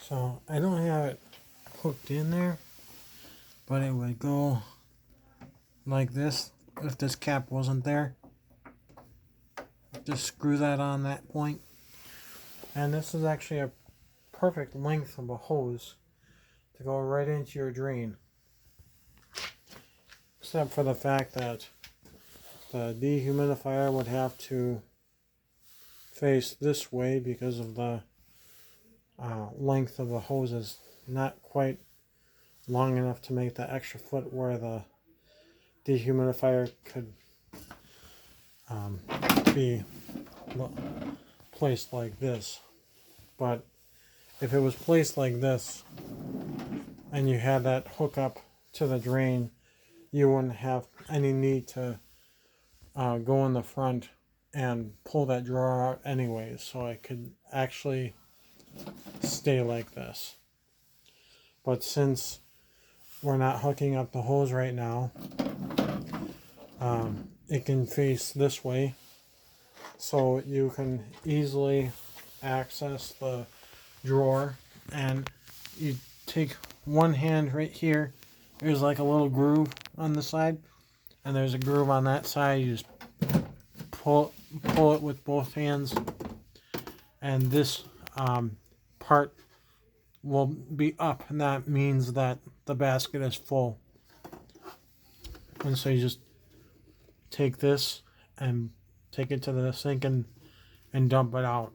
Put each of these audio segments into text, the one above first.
So I don't have it hooked in there, but it would go like this if this cap wasn't there. Just screw that on that point. And this is actually a perfect length of a hose to go right into your drain. Except for the fact that the dehumidifier would have to face this way because of the length of the hose is not quite long enough to make the extra foot where the dehumidifier could be placed like this. But if it was placed like this and you had that hook up to the drain, you wouldn't have any need to go in the front and pull that drawer out anyways, so I could actually stay like this. But since we're not hooking up the hose right now, it can face this way, so you can easily access the drawer. And you take one hand right here, there's like a little groove on the side, and there's a groove on that side. You just pull it with both hands, and this part will be up, and that means that the basket is full. And so you just take this and take it to the sink and dump it out.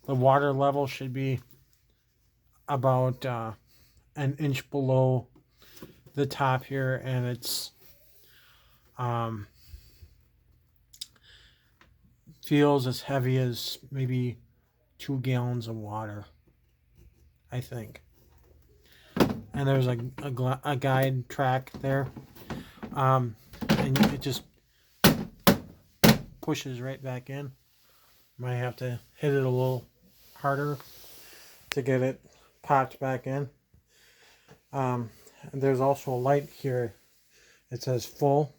The water level should be about an inch below the top here, and it's feels as heavy as maybe 2 gallons of water, I think. And there's a guide track there, and it just pushes right back in. Might have to hit it a little harder to get it popped back in. And there's also a light here. It says full,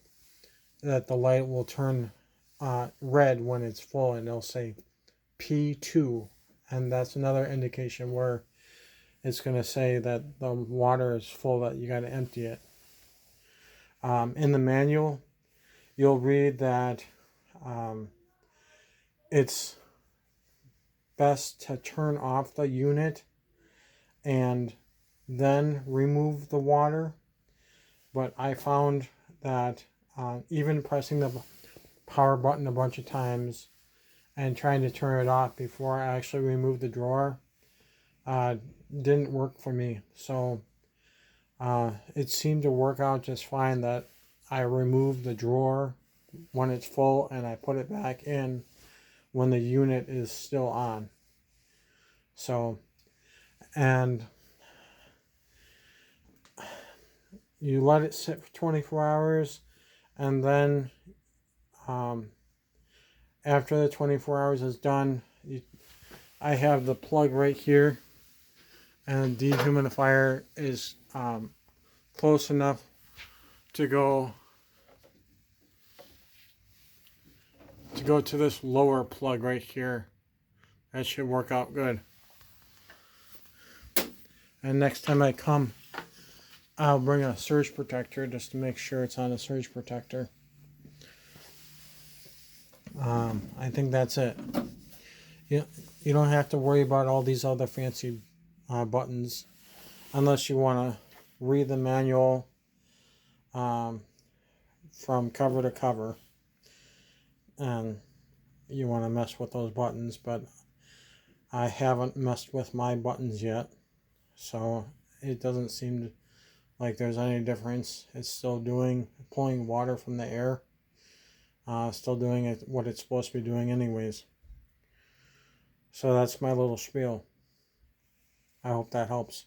that the light will turn red when it's full, and it'll say P2, and that's another indication where it's going to say that the water is full, that you got to empty it. In the manual, you'll read that it's best to turn off the unit and then remove the water, but I found that even pressing the power button a bunch of times and trying to turn it off before I actually removed the drawer didn't work for me. So it seemed to work out just fine that I removed the drawer when it's full and I put it back in when the unit is still on. So, and you let it sit for 24 hours, and then after the 24 hours is done, I have the plug right here, and the dehumidifier is close enough to go to this lower plug right here. That should work out good. And next time I come, I'll bring a surge protector just to make sure it's on a surge protector. I think that's it. You don't have to worry about all these other fancy buttons unless you want to read the manual from cover to cover and you want to mess with those buttons, but I haven't messed with my buttons yet, so it doesn't seem like there's any difference. It's still pulling water from the air, still doing what it's supposed to be doing anyways. So that's my little spiel. I hope that helps.